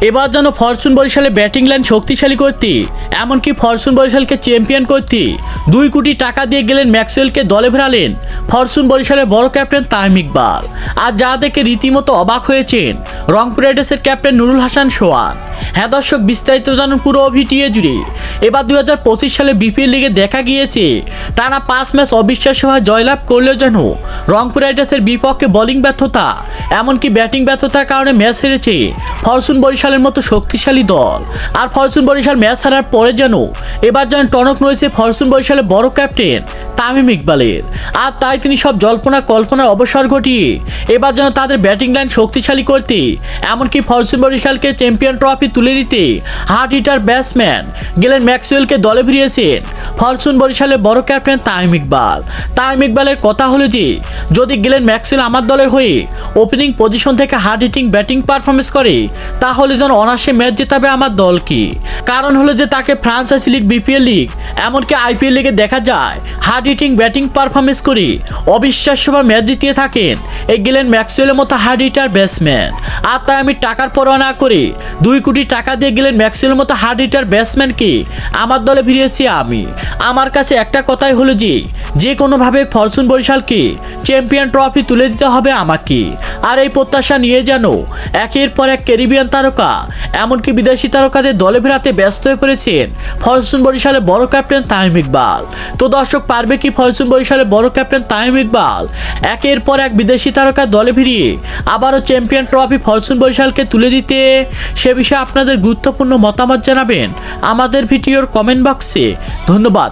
এবার যেন ফরচুন বরিশালে ব্যাটিং লাইন শক্তিশালী করতে, এমনকি ফরচুন বরিশালকে চ্যাম্পিয়ন করতে 2 কোটি টাকা দিয়ে গেলেন ম্যাক্সওয়েলকে দলে ফেরালেন ফরচুন বরিশালের বড় ক্যাপ্টেন তামিম ইকবাল। আর যা দেখে রীতিমতো অবাক হয়েছেন রংপুর রাইডার্সের ক্যাপ্টেন নুরুল হাসান সোহান। হ্যাঁ দর্শক, বিস্তারিত জানুন পুরো ভিডিও জুড়ে। এবার 2025 সালে বিপিএল লিগে দেখা গিয়েছে টানা 5 ম্যাচ অবিশ্বাস্যভাবে জয়লাভ করলেও যেন রংপুর রাইডার্সের বিপক্ষে বোলিং ব্যর্থতা এমনকি ব্যাটিং ব্যর্থতার কারণে ম্যাচ হেরেছে ফরচুন বরিশালের মতো শক্তিশালী দল। আর ফরচুন বরিশাল ম্যাচ হারার পরে যেন এবার যেন টনক নড়েছে ফরচুন বরিশালের বড় ক্যাপ্টেন তামিম ইকবালের। আর তাই তিনি সব জল্পনা কল্পনার অবসর ঘটিয়ে এবার যেন তাদের ব্যাটিং লাইন শক্তিশালী করতে এমনকি ফরচুন বরিশালকে চ্যাম্পিয়ন ট্রফি তুলে দিতে হার্ড হিটার ব্যাটসম্যান গেলেন ম্যাক্সওয়েলকে দলে ফিরিয়েছেন ফরচুন বরিশালের বড় ক্যাপ্টেন তামিম ইকবাল। তামিম ইকবালের কথা হলো যে যদি গেলেন ম্যাক্সওয়েল আমার দলের হয়ে ওপেনিং পজিশন থেকে হার্ড হিটিং ব্যাটিং পারফরমেন্স করে তাহলে যেন অনায়াসে ম্যাচ জেতাবে আমার দলকে। কারণ হলো যে তাকে ফ্রান্সাইজি লিগ, বিপিএল লিগ এমনকি আইপিএল লিগে দেখা যায় হার্ড হিটিং ব্যাটিং পারফরমেন্স করে অবিশ্বাস্যভাবে ম্যাচ জিতিয়ে থাকেন এই গেলেন ম্যাক্সওয়েলের মতো হার্ড হিটার ব্যাটসম্যান। আর তাই আমি টাকার পরোয়া না করে 2 কোটি টাকা দিয়ে গেলেন ম্যাক্সওয়েলের মতো হার্ড হিটার ব্যাটসম্যানকে আমার দলে ফিরিয়েছি আমি। আমার কাছে একটা কথাই হলো যে কোনোভাবে ফরচুন বরিশালকে চ্যাম্পিয়ন ট্রফি তুলে দিতে হবে আমাকে। আর এই প্রত্যাশা নিয়ে যেন একের পর এক ক্যারিবিয়ান তারকা এমনকি বিদেশি তারকাদের দলে ফেরাতে ব্যস্ত হয়ে পড়েছেন ফরচুন বরিশালের বড় ক্যাপ্টেন তামিম ইকবাল। তো দর্শক, পারবে কি ফরচুন বরিশালের বড় ক্যাপ্টেন তামিম ইকবাল একের পর এক বিদেশি তারকা দলে ফিরিয়ে আবারও চ্যাম্পিয়ন ট্রফি ফরচুন বরিশালকে তুলে দিতে? সে বিষয়ে আপনাদের গুরুত্বপূর্ণ মতামত জানাবেন আমাদের ভিডিওর কমেন্ট বক্সে। ধন্যবাদ।